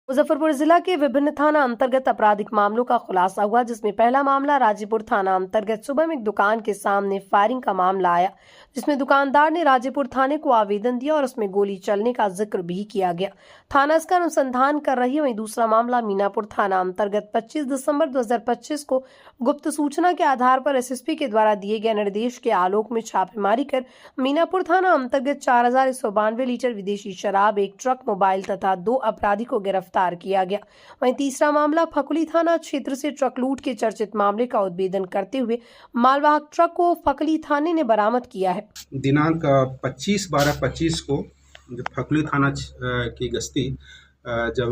मुजफ्फरपुर जिला के विभिन्न थाना अंतर्गत आपराधिक मामलों का खुलासा हुआ, जिसमें पहला मामला राजीपुर थाना अंतर्गत सुबह में एक दुकान के सामने फायरिंग का मामला आया, जिसमें दुकानदार ने राजीपुर थाने को आवेदन दिया और उसमें गोली चलने का जिक्र भी किया गया। थाना इसका अनुसंधान कर रही है। वहीं दूसरा मामला मीनापुर थाना अंतर्गत 25 दिसंबर 2025 को गुप्त सूचना के आधार पर एसएसपी के द्वारा दिए गए निर्देश के आलोक में छापेमारी कर मीनापुर थाना अंतर्गत 4192 लीटर विदेशी शराब, एक ट्रक, मोबाइल तथा 2 अपराधी को गिरफ्तार किया गया। वहीं तीसरा मामला फकुली थाना क्षेत्र से ट्रक लूट के चर्चित मामले का उद्भेदन करते हुए मालवाहक ट्रक को फकुली थाने ने बरामद किया है। दिनांक 25/12/25 को जब फकुली थाना की गश्ती जब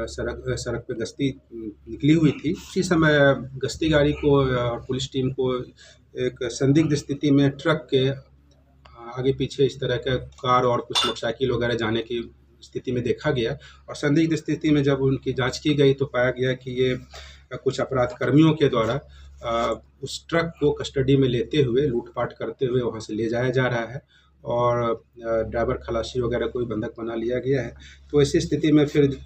सड़क पे गश्ती निकली हुई थी, उसी समय गश्ती गाड़ी को और पुलिस टीम को एक संदिग्ध स्थिति में ट्रक के आगे पीछे इस तरह के कार और कुछ मोटरसाइकिल वगैरह जाने की स्थिति में देखा गया। और संदिग्ध स्थिति में जब उनकी जांच की गई तो पाया गया कि ये कुछ अपराध कर्मियों के द्वारा उस ट्रक को कस्टडी में लेते हुए लूटपाट करते हुए वहां से ले जाया जा रहा है और ड्राइवर, खलासी वगैरह को भी बंधक बना लिया गया है। तो ऐसी स्थिति में फिर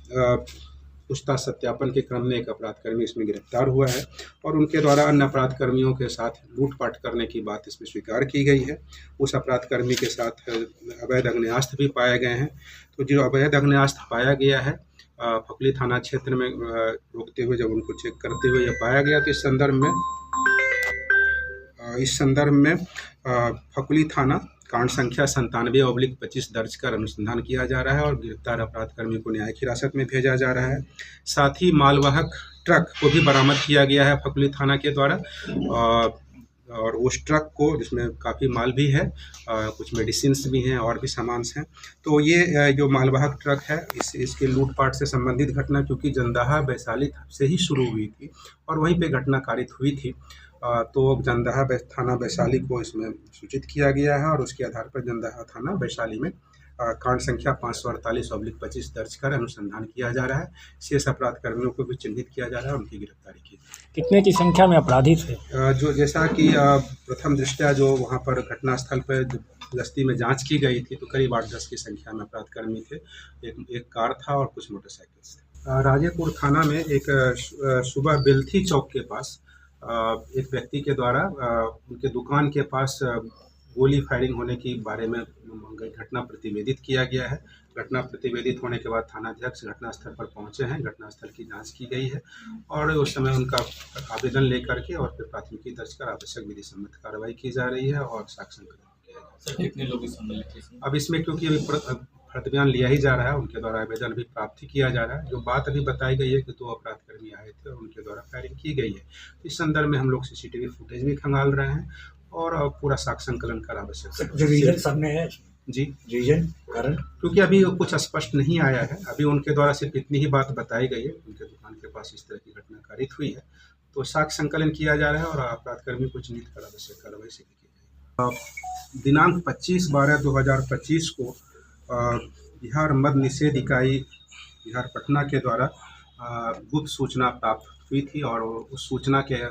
पूछताछ सत्यापन के क्रम में एक अपराध कर्मी इसमें गिरफ्तार हुआ है और उनके द्वारा अन्य अपराध कर्मियों के साथ लूटपाट करने की बात इसमें स्वीकार की गई है। उस अपराध कर्मी के साथ अवैध आग्नेयास्त्र भी पाए गए हैं। तो जो अवैध आग्नेयास्त्र पाया गया है फकुली थाना क्षेत्र में रोकते हुए जब उनको चेक करते हुए यह पाया गया तो इस संदर्भ में फकुली थाना कांड संख्या 97/25 दर्ज कर अनुसंधान किया जा रहा है और गिरफ्तार अपराध कर्मी को न्यायिक हिरासत में भेजा जा रहा है। साथ ही मालवाहक ट्रक को भी बरामद किया गया है फकुली थाना के द्वारा और उस ट्रक को जिसमें काफ़ी माल भी है, कुछ मेडिसिन्स भी हैं और भी सामान हैं। तो ये जो मालवाहक ट्रक है इसके लूटपाट से संबंधित घटना क्योंकि जंदाहा वैशाली से ही शुरू हुई थी और वहीं पे घटना कारित हुई थी। तो जंदाहा थाना वैशाली को इसमें सूचित किया गया है और उसके आधार पर जंदाहा थाना वैशाली में कांड संख्या 548/25 दर्ज कर अनुसंधान किया जा रहा है। शेष अपराध कर्मियों को भी चिन्हित किया जा रहा है, उनकी गिरफ्तारी की। कितने की संख्या में अपराधी थे? जो जैसा कि प्रथम दृष्टया जो वहाँ पर घटनास्थल पर गश्ती में जांच की गई थी तो करीब 8-10 की संख्या में अपराध कर्मी थे। एक कार था और कुछ मोटरसाइकिल थे। राजेपुर थाना में एक सुबह बेलथी चौक के पास एक व्यक्ति के द्वारा उनके दुकान के पास गोली फायरिंग होने के बारे में घटना प्रतिवेदित किया गया है। घटना प्रतिवेदित होने के बाद थानाध्यक्ष घटनास्थल पर पहुंचे हैं, घटनास्थल की जांच की गई है और उस समय उनका आवेदन लेकर के और फिर प्राथमिकी दर्ज कर आवश्यक विधि सम्मत कार्रवाई की जा रही है और साक्ष्य संकलन किया जा रहा है। कितने लोग सम्मिलित हैं? अब इसमें क्योंकि अभी प्रतिबयान लिया ही जा रहा है, उनके द्वारा आवेदन भी प्राप्त किया जा रहा है। जो बात अभी बताई गई है कि 2 अपराध कर्मी आए थे और उनके द्वारा फायरिंग की गई है। इस संदर्भ में हम लोग सीसीटीवी फुटेज भी खंगाल रहे हैं और पूरा साक्ष्य संकलन कर आवश्यक रीजन सामने है जी, रीजन कारण क्योंकि अभी कुछ स्पष्ट नहीं आया है। अभी उनके द्वारा सिर्फ इतनी ही बात बताई गई है, उनके दुकान के पास इस तरह की घटना कारित हुई है। तो साक्ष्य संकलन किया जा रहा है और अपराध कर्मी को चिन्हित कर आवश्यक कार्रवाई से की जाएगी। दिनांक 25/12/2025 को बिहार मद्य निषेध इकाई बिहार पटना के द्वारा गुप्त सूचना प्राप्त हुई थी और उस सूचना के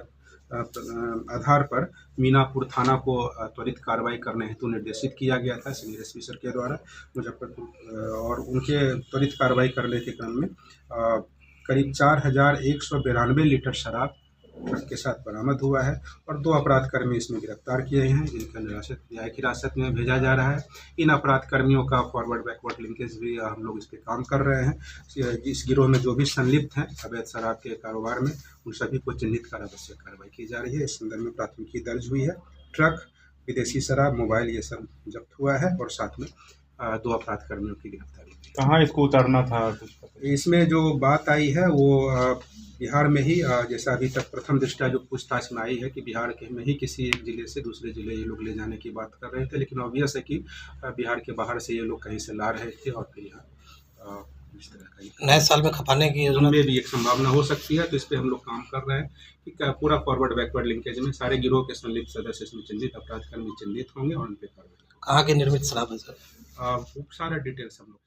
आधार पर मीनापुर थाना को त्वरित कार्रवाई करने हेतु निर्देशित किया गया था सीनियर एसपी सर के द्वारा मुजफ्फरपुर और उनके त्वरित कार्रवाई करने के क्रम में करीब 4192 लीटर शराब ट्रक के साथ बरामद हुआ है और 2 अपराध कर्मी इसमें गिरफ्तार किए हैं जिनका न्यायिक हिरासत में भेजा जा रहा है। इन अपराध कर्मियों का फॉरवर्ड बैकवर्ड लिंकेज भी हम लोग इस पर काम कर रहे हैं। इस गिरोह में जो भी संलिप्त हैं अवैध शराब के कारोबार में उन सभी को चिन्हित कर आवश्यक कार्रवाई की जा रही है। इस संदर्भ में प्राथमिकी दर्ज हुई है। ट्रक, विदेशी शराब, मोबाइल ये सब जब्त हुआ है और साथ में 2 अपराध कर्मियों की गिरफ्तारी हुई। कहाँ इसको उतारना था? इसमें जो बात आई है वो बिहार में ही जैसा अभी तक प्रथम दृष्टया जो पूछताछ में आई है कि बिहार के में ही किसी एक जिले से दूसरे जिले ये लोग ले जाने की बात कर रहे थे, लेकिन ऑब्वियस है कि बिहार के बाहर से ये लोग कहीं से ला रहे थे और फिर यहाँ इस तरह का नए साल में खपाने की योजना में भी एक संभावना हो सकती है। तो इस पर हम लोग काम कर रहे हैं कि पूरा फॉरवर्ड बैकवर्ड लिंकेज में सारे गिरोह के संलिप्त सदस्य इसमें चिन्हित अपराध कर्मी चिन्हित होंगे और उन पर कार्रवाई। कहाँ के निर्मित शराब है सर? सारा डिटेल्स हम लोग